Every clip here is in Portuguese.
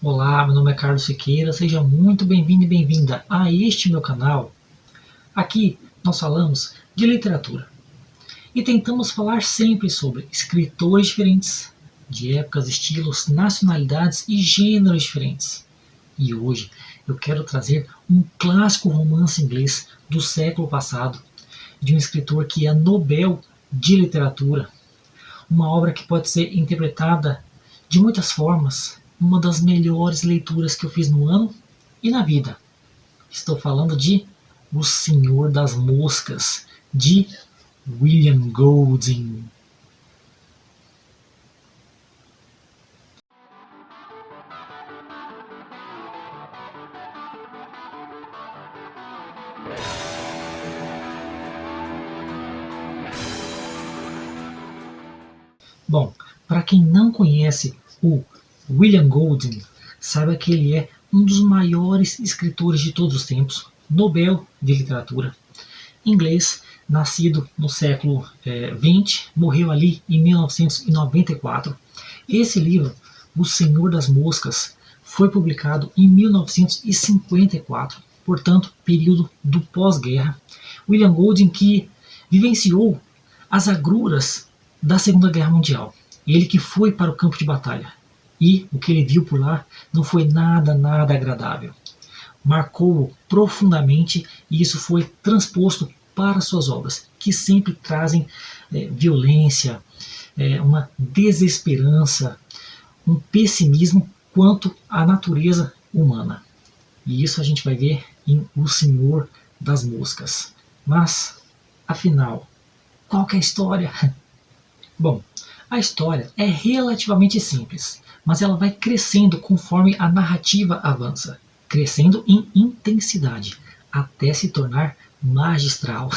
Olá, meu nome é Carlos Siqueira, seja muito bem-vindo e bem-vinda a este meu canal. Aqui nós falamos de literatura e tentamos falar sempre sobre escritores diferentes, de épocas, estilos, nacionalidades e gêneros diferentes. E hoje eu quero trazer um clássico romance inglês do século passado, de um escritor que é Nobel de literatura, uma obra que pode ser interpretada de muitas formas, uma das melhores leituras que eu fiz no ano e na vida. Estou falando de O Senhor das Moscas, de William Golding. Bom, para quem não conhece o William Golding, saiba que ele é um dos maiores escritores de todos os tempos, Nobel de Literatura, inglês, nascido no século XX, morreu ali em 1994. Esse livro, O Senhor das Moscas, foi publicado em 1954, portanto, período do pós-guerra. William Golding, que vivenciou as agruras da Segunda Guerra Mundial. Ele que foi para o campo de batalha. E o que ele viu por lá não foi nada agradável. Marcou-o profundamente e isso foi transposto para suas obras, que sempre trazem violência, uma desesperança, um pessimismo quanto à natureza humana. E isso a gente vai ver em O Senhor das Moscas. Mas, afinal, qual que é a história? Bom, a história é relativamente simples, mas ela vai crescendo conforme a narrativa avança, crescendo em intensidade, até se tornar magistral.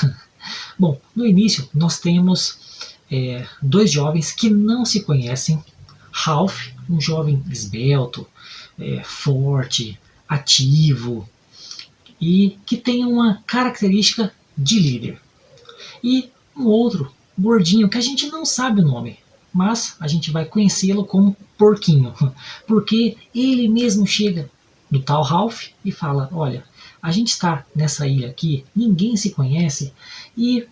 Bom, no início nós temos dois jovens que não se conhecem. Ralph, um jovem esbelto, forte, ativo e que tem uma característica de líder. E um outro gordinho que a gente não sabe o nome, mas a gente vai conhecê-lo como Porquinho, porque ele mesmo chega no tal Ralph e fala: olha, a gente está nessa ilha aqui, ninguém se conhece e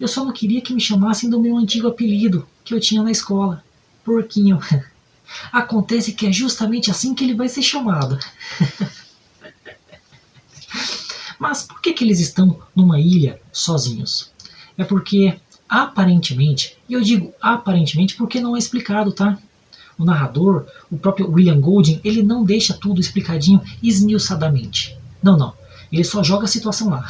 eu só não queria que me chamassem do meu antigo apelido que eu tinha na escola, Porquinho. Acontece que é justamente assim que ele vai ser chamado. Mas por que eles estão numa ilha sozinhos? É porque aparentemente, e eu digo aparentemente porque não é explicado, tá? O narrador, o próprio William Golding, ele não deixa tudo explicadinho esmiuçadamente. Não. Ele só joga a situação lá.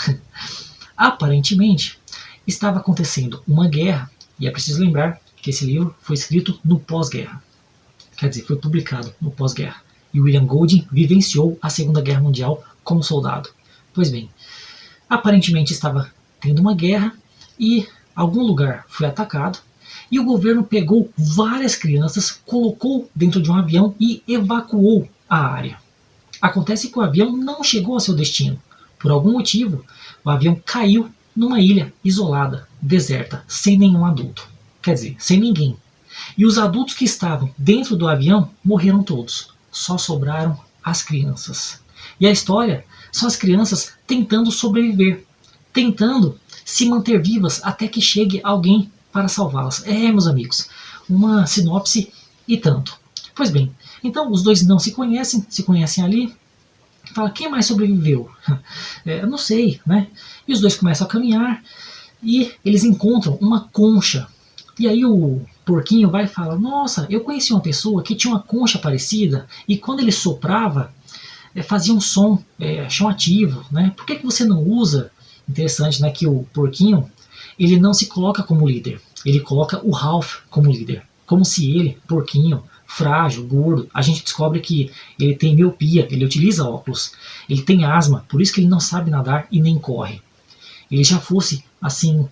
Aparentemente, estava acontecendo uma guerra, e é preciso lembrar que esse livro foi escrito no pós-guerra. Quer dizer, foi publicado no pós-guerra. E William Golding vivenciou a Segunda Guerra Mundial como soldado. Pois bem, aparentemente estava tendo uma guerra e algum lugar foi atacado e o governo pegou várias crianças, colocou dentro de um avião e evacuou a área. Acontece que o avião não chegou ao seu destino. Por algum motivo, o avião caiu numa ilha isolada, deserta, sem nenhum adulto. Quer dizer, sem ninguém. E os adultos que estavam dentro do avião morreram todos. Só sobraram as crianças. E a história são as crianças tentando sobreviver, tentando se manter vivas até que chegue alguém para salvá-las. Meus amigos, uma sinopse e tanto. Pois bem, então os dois não se conhecem ali. Fala, quem mais sobreviveu? Eu não sei, né? E os dois começam a caminhar e eles encontram uma concha. E aí o Porquinho vai e fala: nossa, eu conheci uma pessoa que tinha uma concha parecida e quando ele soprava fazia um som chamativo, né? Por que você não usa? Interessante, né, que o Porquinho ele não se coloca como líder, ele coloca o Ralph como líder, como se ele, Porquinho, frágil, gordo, a gente descobre que ele tem miopia, ele utiliza óculos, ele tem asma, por isso que ele não sabe nadar e nem corre. Ele já fosse assim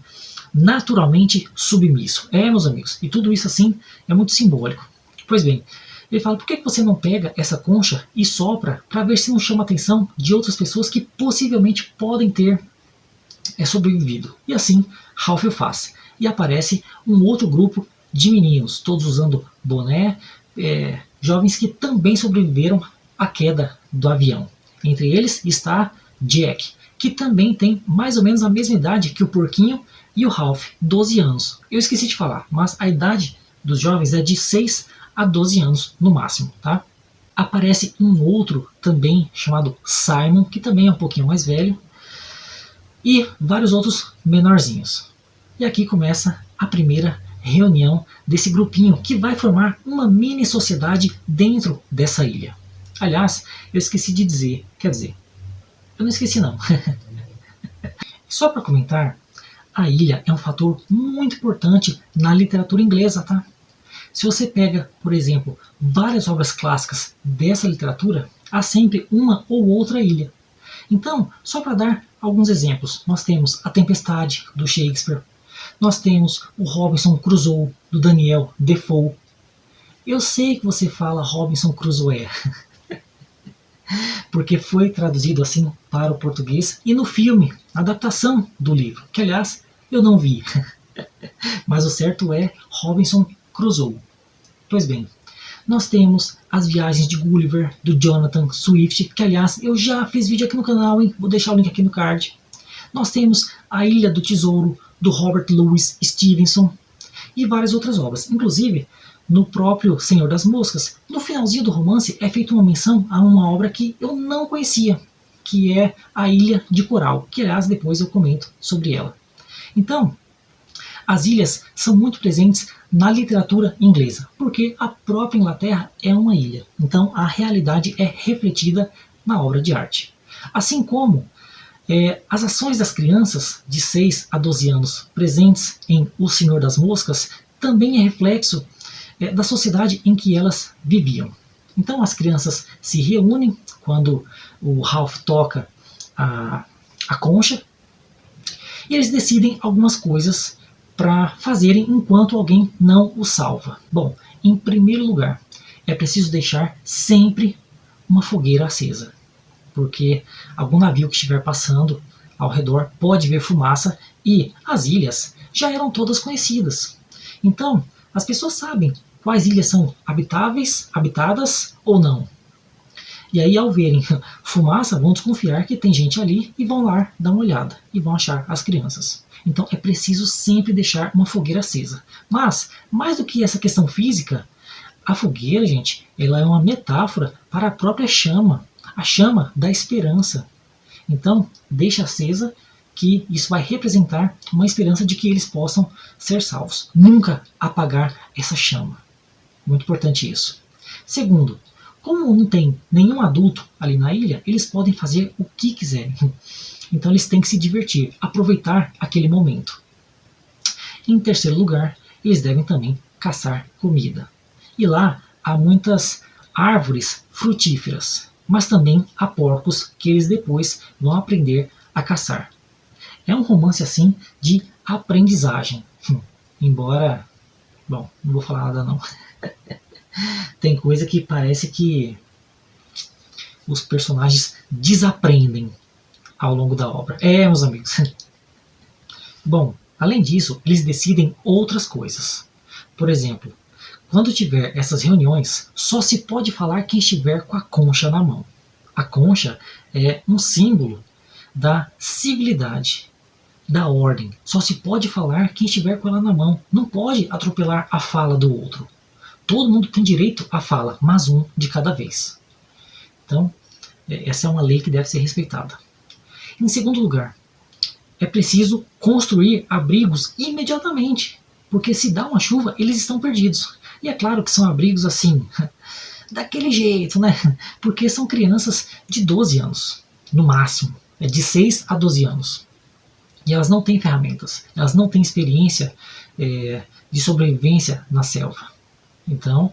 naturalmente submisso. Meus amigos, e tudo isso assim é muito simbólico. Pois bem, ele fala: por que você não pega essa concha e sopra para ver se não chama a atenção de outras pessoas que possivelmente podem ter sobrevivido? E assim Ralph o faz. E aparece um outro grupo de meninos, todos usando boné, jovens que também sobreviveram à queda do avião. Entre eles está Jack, que também tem mais ou menos a mesma idade que o porquinho e o Ralph, 12 anos. Eu esqueci de falar, mas a idade dos jovens é de 6 a 12 anos no máximo, tá? Aparece um outro também chamado Simon, que também é um pouquinho mais velho, e vários outros menorzinhos. E aqui começa a primeira reunião desse grupinho que vai formar uma mini sociedade dentro dessa ilha. Aliás, eu esqueci de dizer, quer dizer, eu não esqueci não. Só para comentar, a ilha é um fator muito importante na literatura inglesa, tá? Se você pega, por exemplo, várias obras clássicas dessa literatura, há sempre uma ou outra ilha. Então, só para dar alguns exemplos, nós temos A Tempestade, do Shakespeare, nós temos o Robinson Crusoe, do Daniel Defoe. Eu sei que você fala Robinson Crusoe, porque foi traduzido assim para o português, e no filme, a adaptação do livro, que aliás eu não vi, mas o certo é Robinson Crusoe. Pois bem, nós temos As Viagens de Gulliver, do Jonathan Swift, que aliás eu já fiz vídeo aqui no canal, hein? Vou deixar o link aqui no card. Nós temos A Ilha do Tesouro, do Robert Louis Stevenson, e várias outras obras. Inclusive, no próprio Senhor das Moscas, no finalzinho do romance é feita uma menção a uma obra que eu não conhecia, que é A Ilha de Coral, que aliás depois eu comento sobre ela. Então, as ilhas são muito presentes na literatura inglesa, porque a própria Inglaterra é uma ilha. Então a realidade é refletida na obra de arte. Assim como as ações das crianças de 6 a 12 anos presentes em O Senhor das Moscas também é reflexo da sociedade em que elas viviam. Então as crianças se reúnem quando o Ralph toca a concha e eles decidem algumas coisas para fazerem enquanto alguém não o salva. Bom, em primeiro lugar, é preciso deixar sempre uma fogueira acesa, porque algum navio que estiver passando ao redor pode ver fumaça e as ilhas já eram todas conhecidas. Então, as pessoas sabem quais ilhas são habitáveis, habitadas ou não. E aí, ao verem fumaça, vão desconfiar que tem gente ali e vão lá dar uma olhada e vão achar as crianças. Então é preciso sempre deixar uma fogueira acesa. Mas, mais do que essa questão física, a fogueira, gente, ela é uma metáfora para a própria chama, a chama da esperança. Então, deixa acesa, que isso vai representar uma esperança de que eles possam ser salvos. Nunca apagar essa chama. Muito importante isso. Segundo, como não tem nenhum adulto ali na ilha, eles podem fazer o que quiserem. Então eles têm que se divertir, aproveitar aquele momento. Em terceiro lugar, eles devem também caçar comida. E lá há muitas árvores frutíferas, mas também há porcos que eles depois vão aprender a caçar. É um romance assim de aprendizagem. Embora, bom, não vou falar nada não. Tem coisa que parece que os personagens desaprendem ao longo da obra. Meus amigos. Bom, além disso, eles decidem outras coisas. Por exemplo, quando tiver essas reuniões, só se pode falar quem estiver com a concha na mão. A concha é um símbolo da civilidade, da ordem. Só se pode falar quem estiver com ela na mão. Não pode atropelar a fala do outro. Todo mundo tem direito à fala, mas um de cada vez. Então, essa é uma lei que deve ser respeitada. Em segundo lugar, é preciso construir abrigos imediatamente, porque se dá uma chuva, eles estão perdidos. E é claro que são abrigos assim, daquele jeito, né? Porque são crianças de 12 anos, no máximo, de 6 a 12 anos. E elas não têm ferramentas, elas não têm experiência de sobrevivência na selva. Então,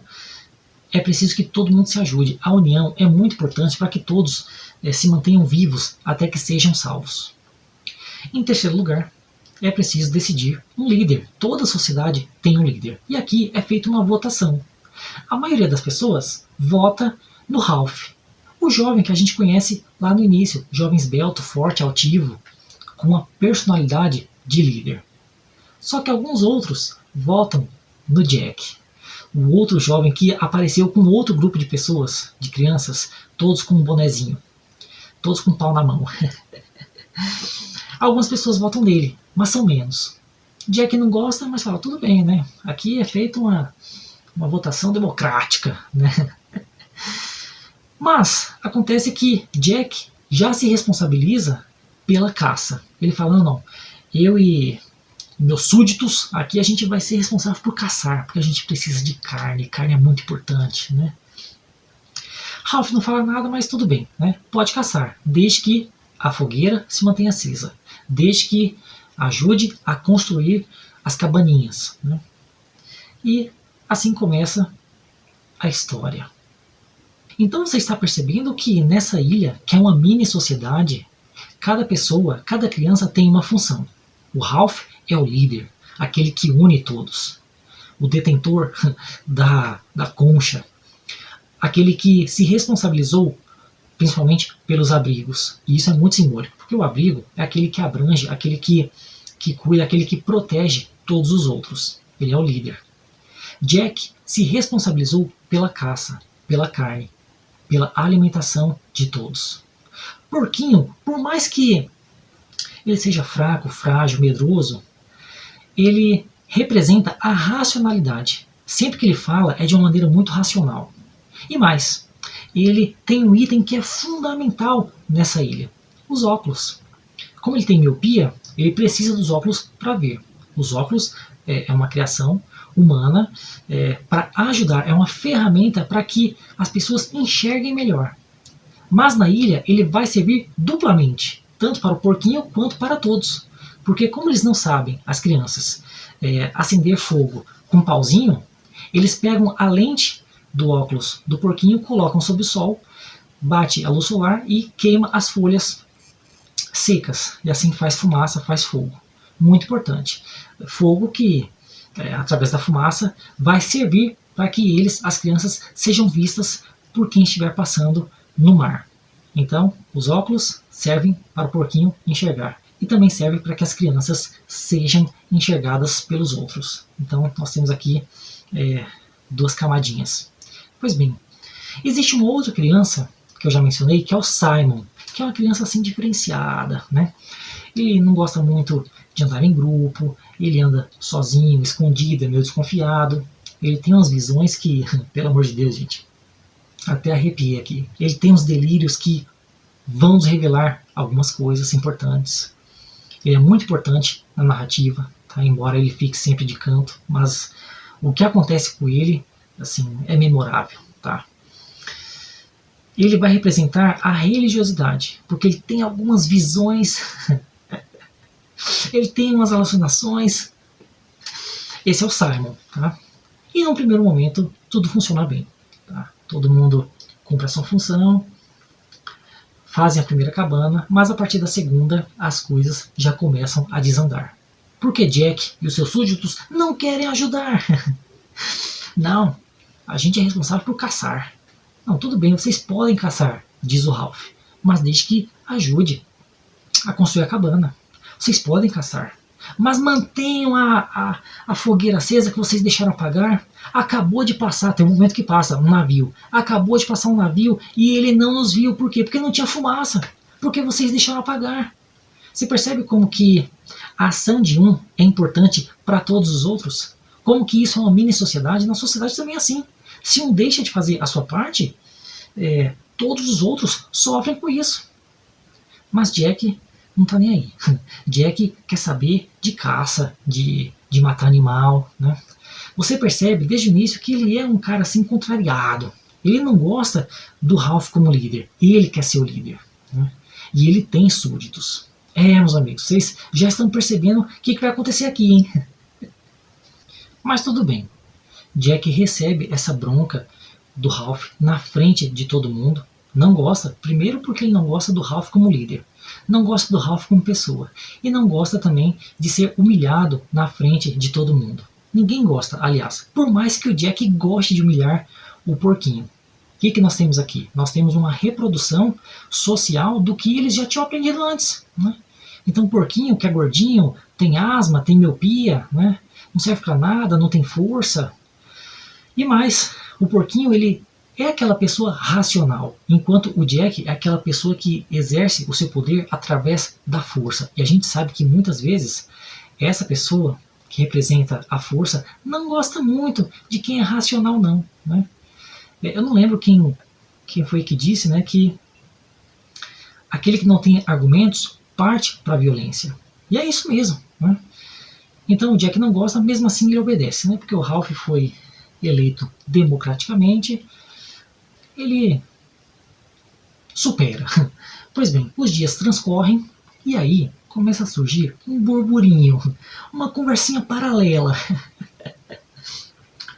é preciso que todo mundo se ajude. A união é muito importante para que todos se mantenham vivos até que sejam salvos. Em terceiro lugar, é preciso decidir um líder. Toda a sociedade tem um líder. E aqui é feita uma votação. A maioria das pessoas vota no Ralph, o jovem que a gente conhece lá no início, jovem esbelto, forte, altivo, com uma personalidade de líder. Só que alguns outros votam no Jack. o outro jovem que apareceu com outro grupo de pessoas, de crianças, todos com um bonezinho, todos com um pau na mão. Algumas pessoas votam nele, mas são menos. Jack não gosta, mas fala, tudo bem, né? Aqui é feita uma votação democrática, né? Mas acontece que Jack já se responsabiliza pela caça. Ele fala, não, eu e meus súditos, aqui a gente vai ser responsável por caçar, porque a gente precisa de carne, carne é muito importante, né? Ralph não fala nada, mas tudo bem, né? Pode caçar, desde que a fogueira se mantenha acesa, desde que ajude a construir as cabaninhas, né? E assim começa a história. Então você está percebendo que nessa ilha, que é uma mini sociedade, cada pessoa, cada criança tem uma função. O Ralph é o líder, aquele que une todos. O detentor da concha, aquele que se responsabilizou principalmente pelos abrigos. E isso é muito simbólico, porque o abrigo é aquele que abrange, aquele que cuida, aquele que protege todos os outros. Ele é o líder. Jack se responsabilizou pela caça, pela carne, pela alimentação de todos. Porquinho, por mais que ele seja fraco, frágil, medroso, ele representa a racionalidade. Sempre que ele fala é de uma maneira muito racional. E mais, ele tem um item que é fundamental nessa ilha, os óculos. Como ele tem miopia, ele precisa dos óculos para ver. Os óculos é uma criação humana para ajudar, é uma ferramenta para que as pessoas enxerguem melhor. Mas na ilha ele vai servir duplamente, tanto para o porquinho quanto para todos. Porque como eles não sabem, as crianças, acender fogo com um pauzinho, eles pegam a lente do óculos do porquinho, colocam sob o sol, bate a luz solar e queima as folhas secas. E assim faz fumaça, faz fogo. Muito importante. Fogo que, através da fumaça, vai servir para que eles, as crianças, sejam vistas por quem estiver passando no mar. Então, os óculos servem para o porquinho enxergar. E também serve para que as crianças sejam enxergadas pelos outros. Então, nós temos aqui duas camadinhas. Pois bem, existe uma outra criança, que eu já mencionei, que é o Simon, que é uma criança assim diferenciada, né? Ele não gosta muito de andar em grupo, ele anda sozinho, escondido, é meio desconfiado. Ele tem umas visões que, pelo amor de Deus, gente, até arrepiei aqui. Ele tem uns delírios que vão nos revelar algumas coisas importantes. Ele é muito importante na narrativa, tá? Embora ele fique sempre de canto, mas o que acontece com ele, assim, é memorável, tá? Ele vai representar a religiosidade, porque ele tem algumas visões, ele tem umas alucinações. Esse é o Simon, tá? E num primeiro momento tudo funciona bem, tá? Todo mundo cumpre a sua função, fazem a primeira cabana, mas a partir da segunda as coisas já começam a desandar. Porque Jack e os seus súditos não querem ajudar. Não, a gente é responsável por caçar. Não, tudo bem, vocês podem caçar, diz o Ralph, mas desde que ajude a construir a cabana. Vocês podem caçar, mas mantenham a fogueira acesa que vocês deixaram apagar. Acabou de passar, tem um momento que passa, um navio. Acabou de passar um navio e ele não nos viu. Por quê? Porque não tinha fumaça. Porque vocês deixaram apagar. Você percebe como que a ação de um é importante para todos os outros? Como que isso é uma mini sociedade? Na sociedade também é assim. Se um deixa de fazer a sua parte, todos os outros sofrem com isso. Mas Jack não está nem aí. Jack quer saber de caça, de matar animal, né? Você percebe desde o início que ele é um cara assim contrariado. Ele não gosta do Ralph como líder. Ele quer ser o líder, né? E ele tem súditos. Meus amigos, vocês já estão percebendo o que vai acontecer aqui, hein? Mas tudo bem. Jack recebe essa bronca do Ralph na frente de todo mundo. Não gosta, primeiro porque ele não gosta do Ralph como líder. Não gosta do Ralph como pessoa. E não gosta também de ser humilhado na frente de todo mundo. Ninguém gosta, aliás. Por mais que o Jack goste de humilhar o porquinho. O que nós temos aqui? Nós temos uma reprodução social do que eles já tinham aprendido antes, né? Então o porquinho, que é gordinho, tem asma, tem miopia, né? Não serve para nada, não tem força. E mais, o porquinho ele é aquela pessoa racional, enquanto o Jack é aquela pessoa que exerce o seu poder através da força. E a gente sabe que muitas vezes essa pessoa que representa a força não gosta muito de quem é racional não, né? Eu não lembro quem foi que disse, né, que aquele que não tem argumentos parte para a violência. E é isso mesmo, né? Então o Jack não gosta, mesmo assim ele obedece, né? Porque o Ralph foi eleito democraticamente, ele supera. Pois bem, os dias transcorrem e aí começa a surgir um burburinho, uma conversinha paralela.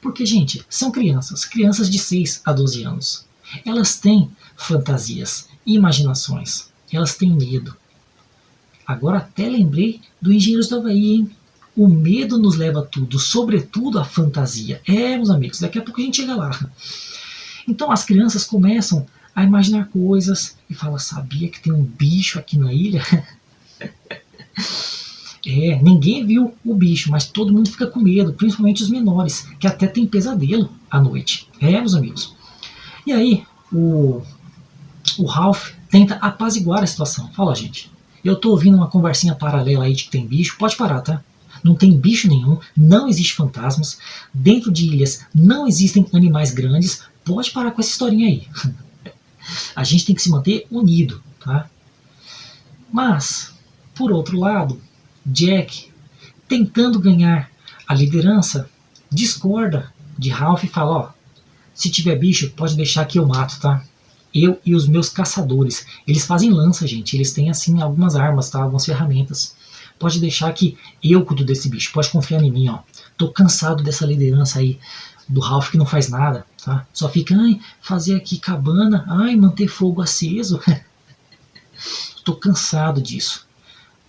Porque, gente, são crianças de 6 a 12 anos. Elas têm fantasias, imaginações, elas têm medo. Agora até lembrei do Engenheiros do Havaí, hein? O medo nos leva a tudo, sobretudo a fantasia. Meus amigos, daqui a pouco a gente chega lá. Então as crianças começam a imaginar coisas e falam, sabia que tem um bicho aqui na ilha? Ninguém viu o bicho, mas todo mundo fica com medo, principalmente os menores, que até tem pesadelo à noite. Meus amigos. E aí, o Ralph tenta apaziguar a situação. Fala, gente, eu tô ouvindo uma conversinha paralela aí de que tem bicho, pode parar, tá? Não tem bicho nenhum, não existe fantasmas, dentro de ilhas não existem animais grandes, pode parar com essa historinha aí. A gente tem que se manter unido, tá? Mas, por outro lado, Jack, tentando ganhar a liderança, discorda de Ralph e fala, ó, se tiver bicho, pode deixar que eu mato, tá? Eu e os meus caçadores. Eles fazem lança, gente. Eles têm, assim, algumas armas, tá? Algumas ferramentas. Pode deixar que eu cuido desse bicho. Pode confiar em mim, ó. Tô cansado dessa liderança aí do Ralph que não faz nada, tá? Só fica, fazer aqui cabana, manter fogo aceso. Tô cansado disso.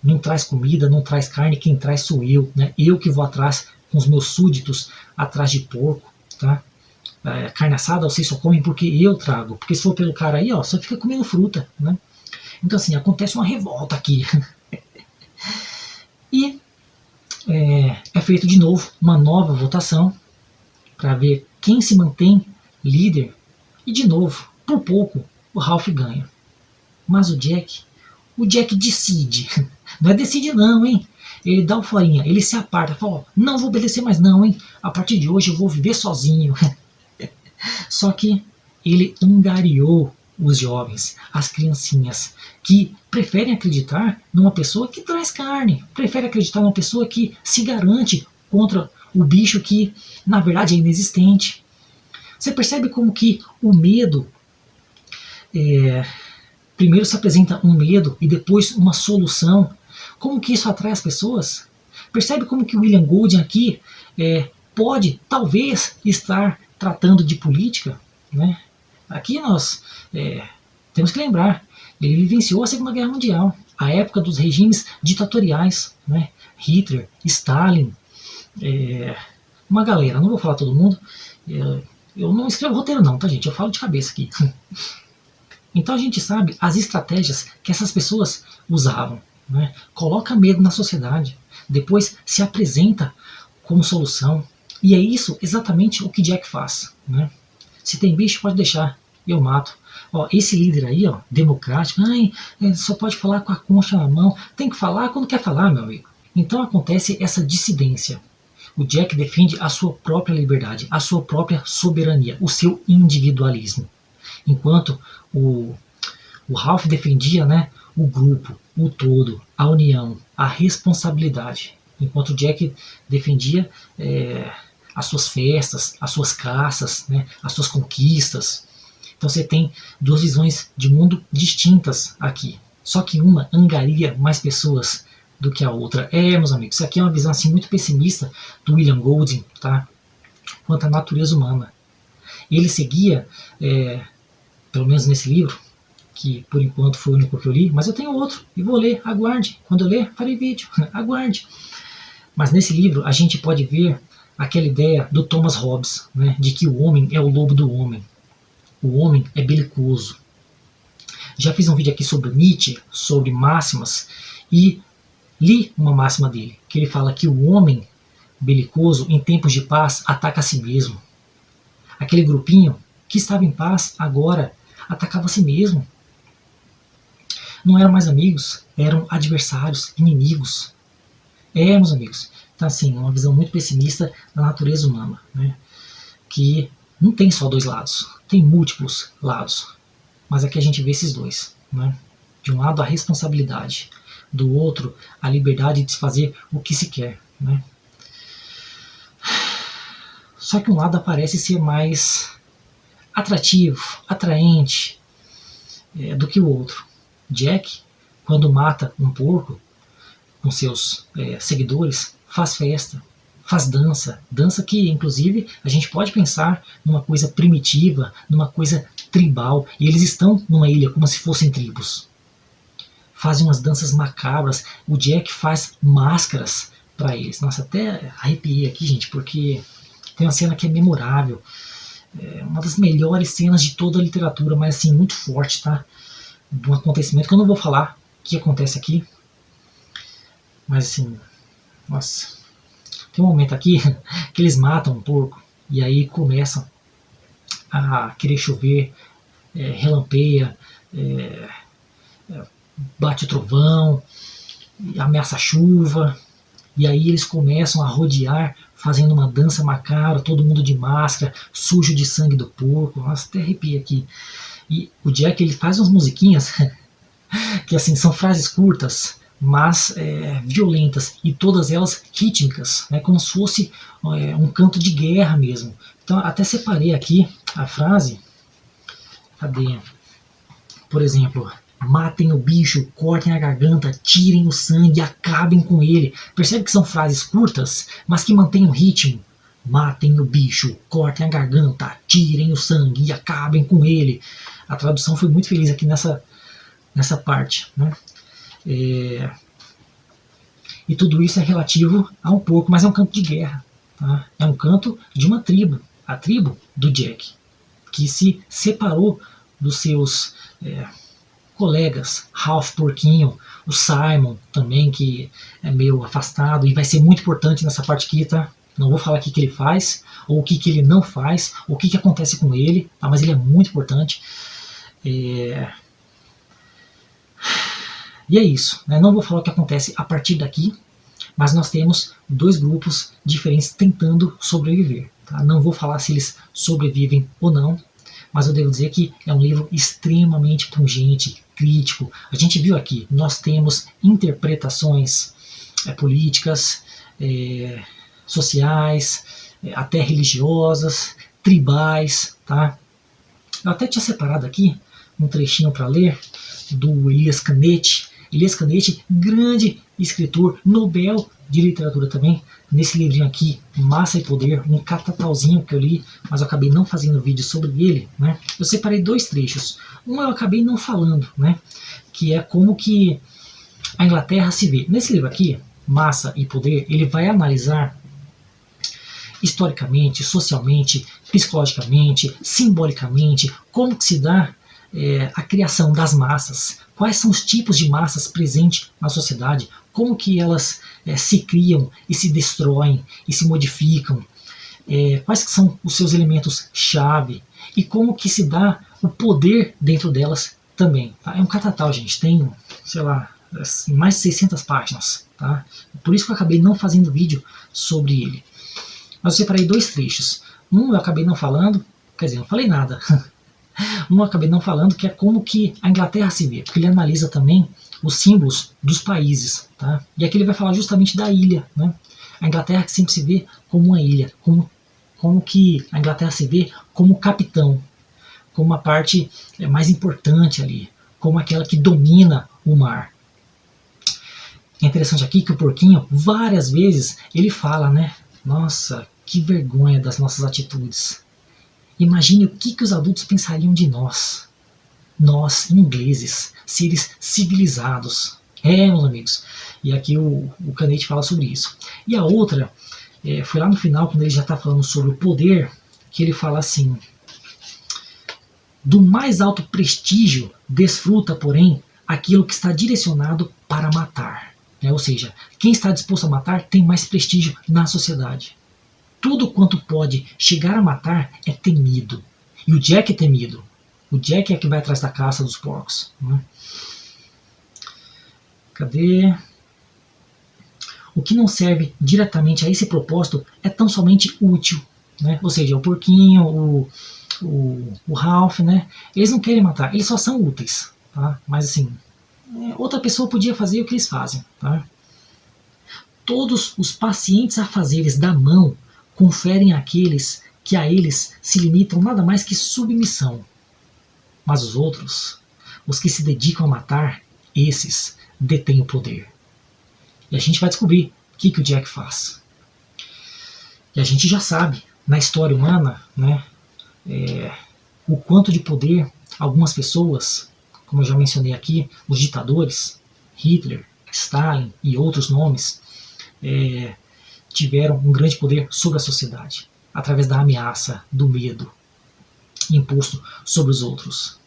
Não traz comida, não traz carne, quem traz sou eu, né? Eu que vou atrás com os meus súditos, atrás de porco, tá? Carne assada vocês só comem porque eu trago. Porque se for pelo cara aí, ó, só fica comendo fruta, né? Então assim, acontece uma revolta aqui. E é feito de novo uma nova votação para ver quem se mantém líder. E de novo, por pouco, o Ralph ganha. Mas o Jack decide. Não é decide não, hein? Ele dá o forinha, ele se aparta, fala, ó, não vou obedecer mais não, hein? A partir de hoje eu vou viver sozinho. Só que ele angariou os jovens, as criancinhas, que preferem acreditar numa pessoa que traz carne, preferem acreditar numa pessoa que se garante contra o bicho que, na verdade, é inexistente. Você percebe como que o medo, primeiro se apresenta um medo e depois uma solução. Como que isso atrai as pessoas? Percebe como que o William Golding aqui pode, talvez, estar tratando de política, né? Aqui nós temos que lembrar, ele vivenciou a Segunda Guerra Mundial, a época dos regimes ditatoriais, né? Hitler, Stalin, uma galera, não vou falar todo mundo, eu não escrevo roteiro não, tá gente, eu falo de cabeça aqui. Então a gente sabe as estratégias que essas pessoas usavam, né? Coloca medo na sociedade, depois se apresenta como solução, e é isso exatamente o que Jack faz, né? Se tem bicho, pode deixar, eu mato. Ó, esse líder aí, ó, democrático, só pode falar com a concha na mão, tem que falar quando quer falar, meu amigo. Então acontece essa dissidência. O Jack defende a sua própria liberdade, a sua própria soberania, o seu individualismo. Enquanto o Ralph defendia, né, o grupo, o todo, a união, a responsabilidade. Enquanto o Jack defendia as suas festas, as suas caças, né, as suas conquistas. Então você tem duas visões de mundo distintas aqui. Só que uma angaria mais pessoas do que a outra. Meus amigos, isso aqui é uma visão assim, muito pessimista do William Golding, tá? Quanto à natureza humana. Ele seguia, pelo menos nesse livro, que por enquanto foi o único que eu li, mas eu tenho outro e vou ler, aguarde. Quando eu ler, farei vídeo, aguarde. Mas nesse livro a gente pode ver aquela ideia do Thomas Hobbes, né, de que o homem é o lobo do homem. O homem é belicoso. Já fiz um vídeo aqui sobre Nietzsche, sobre máximas, e li uma máxima dele, que ele fala que o homem belicoso, em tempos de paz, ataca a si mesmo. Aquele grupinho que estava em paz agora atacava a si mesmo. Não eram mais amigos, eram adversários, inimigos. Meus amigos. Então, assim, uma visão muito pessimista da natureza humana, né? Que não tem só dois lados, tem múltiplos lados. Mas aqui a gente vê esses dois, né? De um lado a responsabilidade, do outro a liberdade de se fazer o que se quer, né? Só que um lado parece ser mais atrativo, atraente do que o outro. Jack, quando mata um porco com seus seguidores, faz festa, faz dança, dança que inclusive a gente pode pensar numa coisa primitiva, numa coisa tribal, e eles estão numa ilha como se fossem tribos. Fazem umas danças macabras, o Jack faz máscaras para eles. Nossa, até arrepiei aqui, gente, porque tem uma cena que é memorável, uma das melhores cenas de toda a literatura, mas assim, muito forte, tá? De um acontecimento que eu não vou falar o que acontece aqui, mas assim, nossa, tem um momento aqui que eles matam um porco e aí começam a querer chover, relampeia, bate o trovão, ameaça a chuva, e aí eles começam a rodear, fazendo uma dança macabra, todo mundo de máscara, sujo de sangue do porco. Nossa, até arrepia aqui. E o Jack, ele faz umas musiquinhas que assim são frases curtas, mas violentas, e todas elas rítmicas, né, como se fosse um canto de guerra mesmo. Então até separei aqui a frase. Cadê? Por exemplo, matem o bicho, cortem a garganta, tirem o sangue, acabem com ele. Percebe que são frases curtas, mas que mantêm o ritmo. Matem o bicho, cortem a garganta, tirem o sangue e acabem com ele. A tradução foi muito feliz aqui nessa parte, né? E tudo isso é relativo a um porco, mas é um canto de guerra. Tá? É um canto de uma tribo, a tribo do Jack, que se separou dos seus colegas, Ralph Porquinho, o Simon também, que é meio afastado e vai ser muito importante nessa parte aqui, tá? Não vou falar o que ele faz, ou o que ele não faz, ou o que acontece com ele, tá? Mas ele é muito importante. E é isso, né? Não vou falar o que acontece a partir daqui, mas nós temos dois grupos diferentes tentando sobreviver. Tá? Não vou falar se eles sobrevivem ou não, mas eu devo dizer que é um livro extremamente pungente, crítico. A gente viu aqui, nós temos interpretações políticas, sociais, até religiosas, tribais. Tá? Eu até tinha separado aqui um trechinho para ler do Elias Canetti. Elias Canetti, grande escritor, Nobel de literatura também, nesse livrinho aqui, Massa e Poder, um catatalzinho que eu li, mas eu acabei não fazendo vídeo sobre ele, né? Eu separei dois trechos. Um eu acabei não falando, né? Que é como que a Inglaterra se vê. Nesse livro aqui, Massa e Poder, ele vai analisar historicamente, socialmente, psicologicamente, simbolicamente, como que se dá a criação das massas, quais são os tipos de massas presentes na sociedade, como que elas se criam e se destroem e se modificam, quais que são os seus elementos-chave e como que se dá o poder dentro delas também. Tá? É um catatal, gente, tem, sei lá, mais de 600 páginas. Tá? Por isso que eu acabei não fazendo vídeo sobre ele. Mas eu separei dois trechos. Um eu acabei não falando, quer dizer, não falei nada. Um eu acabei não falando, que é como que a Inglaterra se vê, porque ele analisa também os símbolos dos países. Tá? E aqui ele vai falar justamente da ilha. Né? A Inglaterra que sempre se vê como uma ilha, como que a Inglaterra se vê como capitão, como uma parte mais importante ali, como aquela que domina o mar. É interessante aqui que o Porquinho, várias vezes, ele fala, né? Nossa, que vergonha das nossas atitudes. Imagine o que os adultos pensariam de nós. Nós, ingleses, seres civilizados. Meus amigos. E aqui o Canetti fala sobre isso. E a outra, foi lá no final, quando ele já está falando sobre o poder, que ele fala assim: do mais alto prestígio desfruta, porém, aquilo que está direcionado para matar. Ou seja, quem está disposto a matar tem mais prestígio na sociedade. Tudo quanto pode chegar a matar é temido. E o Jack é temido. O Jack é que vai atrás da caça dos porcos. Né? Cadê? O que não serve diretamente a esse propósito é tão somente útil. Né? Ou seja, o porquinho, o Ralph, né? Eles não querem matar, eles só são úteis. Tá? Mas assim, outra pessoa podia fazer o que eles fazem. Tá? Todos os pacientes afazeres da mão conferem àqueles que a eles se limitam nada mais que submissão. Mas os outros, os que se dedicam a matar, esses detêm o poder. E a gente vai descobrir o que o Jack faz. E a gente já sabe, na história humana, né, o quanto de poder algumas pessoas, como eu já mencionei aqui, os ditadores, Hitler, Stalin e outros nomes, tiveram um grande poder sobre a sociedade, através da ameaça, do medo imposto sobre os outros.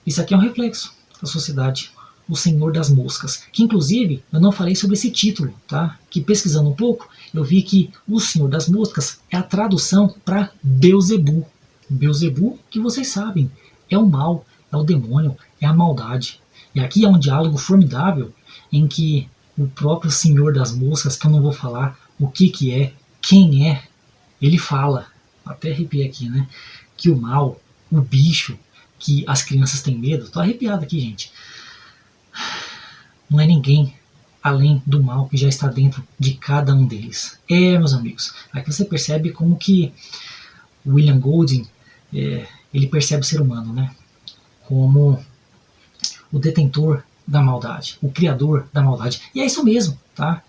Isso aqui é um reflexo da sociedade. O Senhor das Moscas, que inclusive eu não falei sobre esse título, tá? Que pesquisando um pouco, eu vi que o Senhor das Moscas é a tradução para Beelzebub. Beelzebub, que vocês sabem, é o mal, é o demônio, é a maldade. E aqui é um diálogo formidável em que o próprio Senhor das Moscas, que eu não vou falar o que é, quem é, ele fala, até arrepiei aqui, né? Que o mal, o bicho, que as crianças têm medo, tô arrepiado aqui, gente, não é ninguém além do mal que já está dentro de cada um deles. Meus amigos, aqui você percebe como que William Golding, ele percebe o ser humano, né? Como o detentor da maldade, o criador da maldade. E é isso mesmo, tá?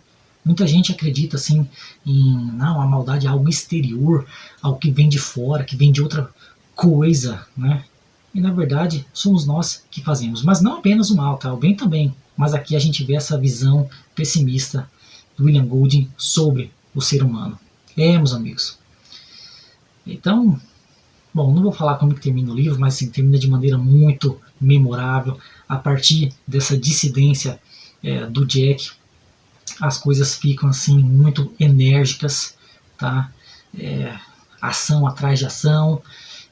Muita gente acredita assim não, a maldade é algo exterior, algo que vem de fora, que vem de outra coisa, né? E na verdade somos nós que fazemos, mas não apenas o mal, tá? O bem também. Mas aqui a gente vê essa visão pessimista do William Golding sobre o ser humano. Meus amigos. Então, bom, não vou falar como que termina o livro, mas assim, termina de maneira muito memorável. A partir dessa dissidência do Jack, as coisas ficam assim muito enérgicas, tá? Ação atrás de ação,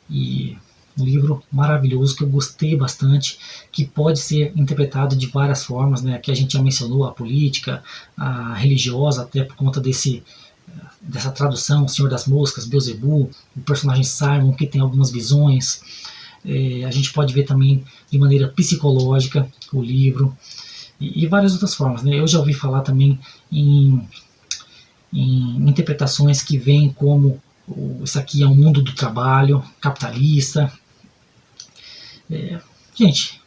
e um livro maravilhoso que eu gostei bastante, que pode ser interpretado de várias formas, né? Aqui a gente já mencionou a política, a religiosa, até por conta dessa tradução, O Senhor das Moscas, Beelzebub, o personagem Simon, que tem algumas visões. A gente pode ver também de maneira psicológica o livro, e várias outras formas, né? Eu já ouvi falar também em interpretações que vêm como isso aqui é um mundo do trabalho capitalista. Gente,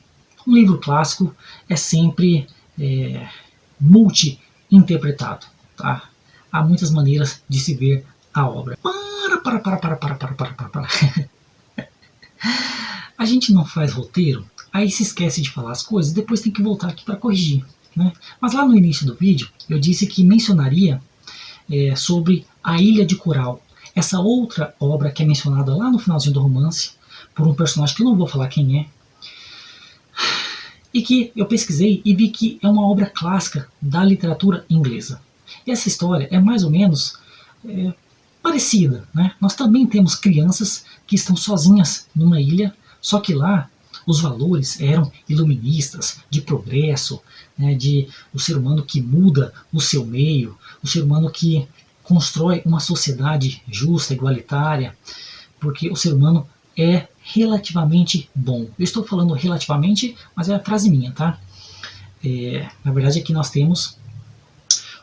um livro clássico é sempre multi-interpretado, tá? Há muitas maneiras de se ver a obra. Para. A gente não faz roteiro, aí se esquece de falar as coisas, depois tem que voltar aqui para corrigir, né? Mas lá no início do vídeo eu disse que mencionaria sobre A Ilha de Coral, essa outra obra que é mencionada lá no finalzinho do romance por um personagem que eu não vou falar quem é, e que eu pesquisei e vi que é uma obra clássica da literatura inglesa. E essa história é mais ou menos parecida, né? Nós também temos crianças que estão sozinhas numa ilha, só que lá os valores eram iluministas, de progresso, né, de o ser humano que muda o seu meio, o ser humano que constrói uma sociedade justa, igualitária, porque o ser humano é relativamente bom. Eu estou falando relativamente, mas é a frase minha, tá? Na verdade aqui nós temos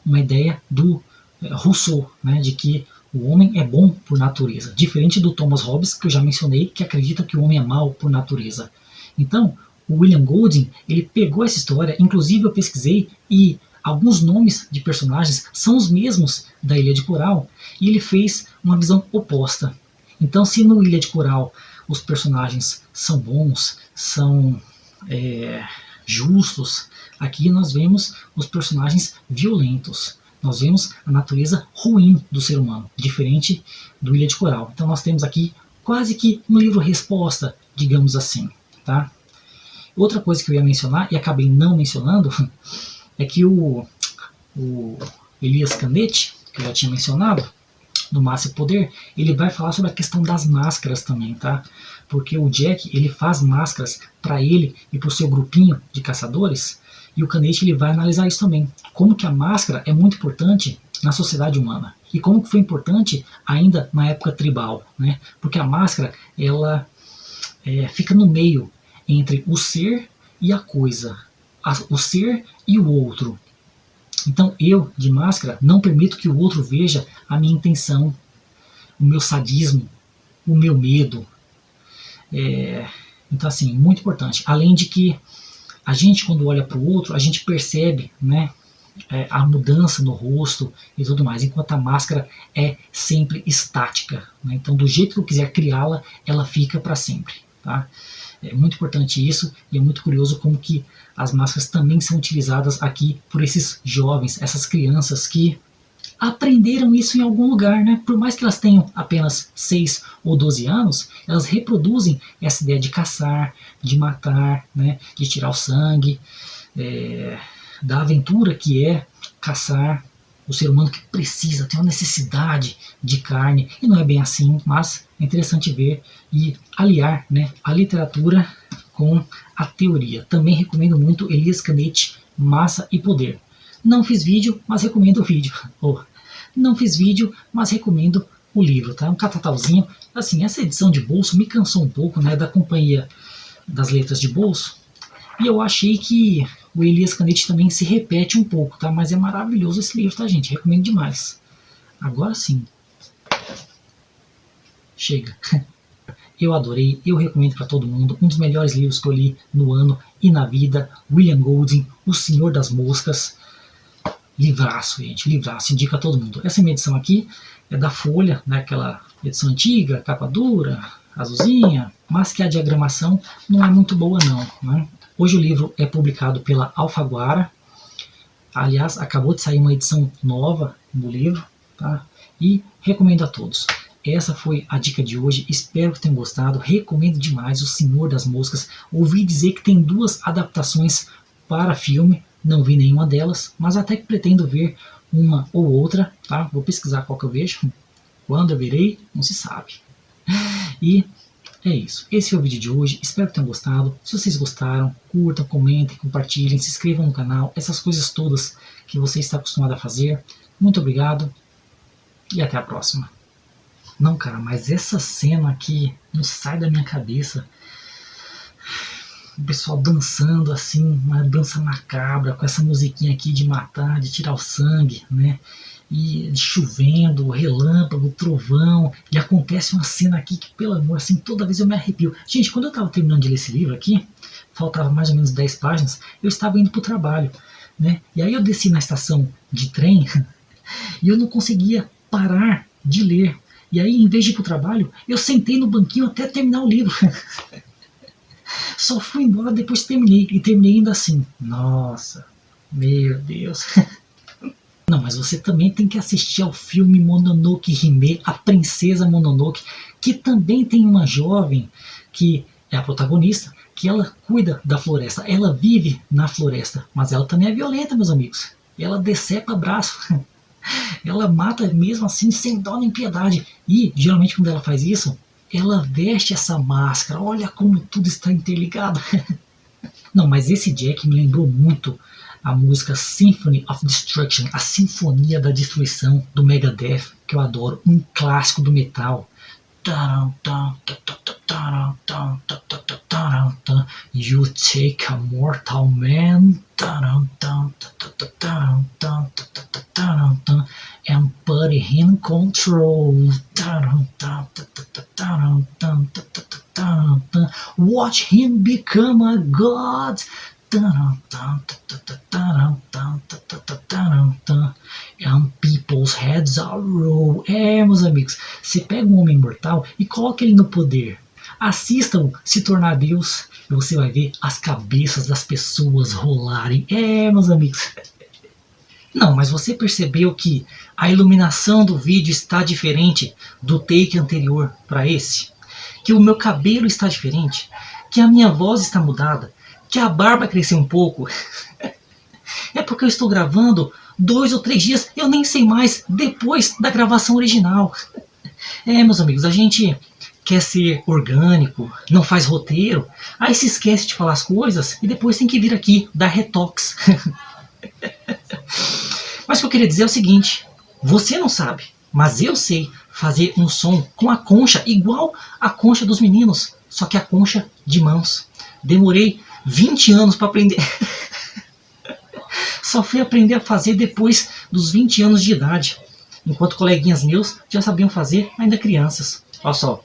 uma ideia do Rousseau, né, de que o homem é bom por natureza, diferente do Thomas Hobbes, que eu já mencionei, que acredita que o homem é mau por natureza. Então, o William Golding, ele pegou essa história, inclusive eu pesquisei, e alguns nomes de personagens são os mesmos da Ilha de Coral, e ele fez uma visão oposta. Então, se no Ilha de Coral os personagens são bons, são justos, aqui nós vemos os personagens violentos. Nós vemos a natureza ruim do ser humano, diferente do Ilha de Coral. Então nós temos aqui quase que um livro-resposta, digamos assim. Tá? Outra coisa que eu ia mencionar, e acabei não mencionando, é que o Elias Canetti, que eu já tinha mencionado, no Massa e Poder, ele vai falar sobre a questão das máscaras também, tá? Porque o Jack, ele faz máscaras para ele e para o seu grupinho de caçadores, e o Canete ele vai analisar isso também. Como que a máscara é muito importante na sociedade humana. E como que foi importante ainda na época tribal, né? Porque a máscara, ela fica no meio entre o ser e a coisa, o ser e o outro. Então eu, de máscara, não permito que o outro veja a minha intenção, o meu sadismo, o meu medo. Então assim, muito importante. Além de que a gente, quando olha para o outro, a gente percebe, né, a mudança no rosto e tudo mais, enquanto a máscara é sempre estática, né? Então do jeito que eu quiser criá-la, ela fica para sempre, tá? É muito importante isso, e é muito curioso como que as máscaras também são utilizadas aqui por esses jovens, essas crianças que aprenderam isso em algum lugar, né? Por mais que elas tenham apenas 6 ou 12 anos, elas reproduzem essa ideia de caçar, de matar, né? De tirar o sangue, da aventura que é caçar, o ser humano que precisa, tem uma necessidade de carne, e não é bem assim, mas é interessante ver e aliar, né, a literatura com a teoria. Também recomendo muito Elias Canet, Massa e Poder. Não fiz vídeo, mas recomendo o vídeo. Não fiz vídeo, mas recomendo o livro, tá? Um catatauzinho. Assim, essa edição de bolso me cansou um pouco, né, da Companhia das Letras de Bolso, e eu achei que o Elias Canet também se repete um pouco, tá? Mas é maravilhoso esse livro, tá, gente? Recomendo demais. Agora sim. Chega. Eu adorei, eu recomendo para todo mundo. Um dos melhores livros que eu li no ano e na vida. William Golding, O Senhor das Moscas. Livraço, gente, livraço. Indica a todo mundo. Essa minha edição aqui é da Folha, né? Aquela edição antiga, capa dura, azulzinha, mas que a diagramação não é muito boa não, né? Hoje o livro é publicado pela Alfaguara. Aliás, acabou de sair uma edição nova do livro, tá? E recomendo a todos. Essa foi a dica de hoje, espero que tenham gostado. Recomendo demais O Senhor das Moscas. Ouvi dizer que tem 2 adaptações para filme, não vi nenhuma delas, mas até que pretendo ver uma ou outra, tá? Vou pesquisar qual que eu vejo. Quando eu verei, não se sabe. E é isso. Esse foi o vídeo de hoje. Espero que tenham gostado. Se vocês gostaram, curtam, comentem, compartilhem, se inscrevam no canal. Essas coisas todas que você está acostumado a fazer. Muito obrigado e até a próxima. Não, cara, mas essa cena aqui não sai da minha cabeça. O pessoal dançando assim, uma dança macabra, com essa musiquinha aqui de matar, de tirar o sangue, né? E chovendo, relâmpago, trovão, e acontece uma cena aqui que, pelo amor, assim, toda vez eu me arrepio. Gente, quando eu estava terminando de ler esse livro aqui, faltava mais ou menos 10 páginas, eu estava indo para o trabalho, né? E aí eu desci na estação de trem e eu não conseguia parar de ler. E aí, em vez de ir para o trabalho, eu sentei no banquinho até terminar o livro. Só fui embora depois que terminei, e terminei ainda assim. Nossa, meu Deus. Não, mas você também tem que assistir ao filme Mononoke Hime, A Princesa Mononoke, que também tem uma jovem que é a protagonista, que ela cuida da floresta, ela vive na floresta, mas ela também é violenta, meus amigos. Ela decepa braço, ela mata mesmo assim, sem dó nem piedade. E, geralmente, quando ela faz isso, ela veste essa máscara. Olha como tudo está interligado. Não, mas esse Jack me lembrou muito a música Symphony of Destruction, a Sinfonia da Destruição do Megadeth, que eu adoro, um clássico do metal. You take a mortal man and put him in control. Watch him become a god. And people's heads are roll. Meus amigos, você pega um homem mortal e coloca ele no poder. Assistam Se Tornar Deus e você vai ver as cabeças das pessoas rolarem. Meus amigos. Não, mas você percebeu que a iluminação do vídeo está diferente do take anterior para esse? Que o meu cabelo está diferente? Que a minha voz está mudada? Que a barba cresceu um pouco? É porque eu estou gravando 2 ou 3 dias, eu nem sei mais, depois da gravação original. Meus amigos, a gente quer ser orgânico, não faz roteiro, aí se esquece de falar as coisas e depois tem que vir aqui dar retox. Mas o que eu queria dizer é o seguinte, você não sabe, mas eu sei fazer um som com a concha igual a concha dos meninos, só que a concha de mãos. Demorei 20 anos para aprender. Só fui aprender a fazer depois dos 20 anos de idade, enquanto coleguinhas meus já sabiam fazer ainda crianças. Olha só.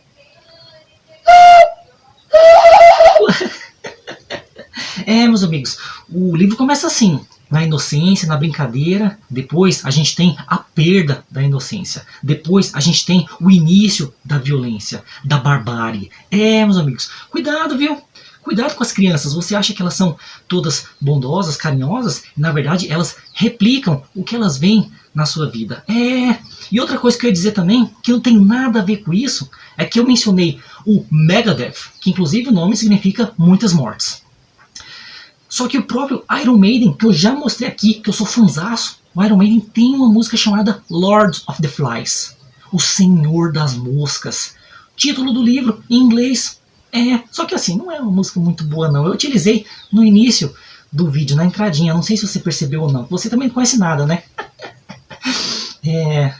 Meus amigos, o livro começa assim, na inocência, na brincadeira, depois a gente tem a perda da inocência, depois a gente tem o início da violência, da barbárie. Meus amigos, cuidado, viu? Cuidado com as crianças, você acha que elas são todas bondosas, carinhosas, e na verdade elas replicam o que elas veem na sua vida. E outra coisa que eu ia dizer também, que não tem nada a ver com isso, é que eu mencionei o Megadeth, que inclusive o nome significa muitas mortes. Só que o próprio Iron Maiden, que eu já mostrei aqui, que eu sou fãzaço, o Iron Maiden tem uma música chamada Lord of the Flies, o Senhor das Moscas. Título do livro em inglês. Só que assim, não é uma música muito boa não. Eu utilizei no início do vídeo, na entradinha, não sei se você percebeu ou não. Você também não conhece nada, né?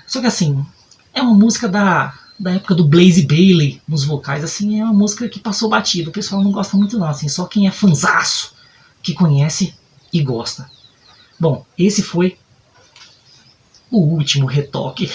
Só que assim, é uma música da época do Blaze Bayley nos vocais, assim, é uma música que passou batido. O pessoal não gosta muito não, assim, só quem é fanzaço que conhece e gosta. Bom, esse foi o último retoque.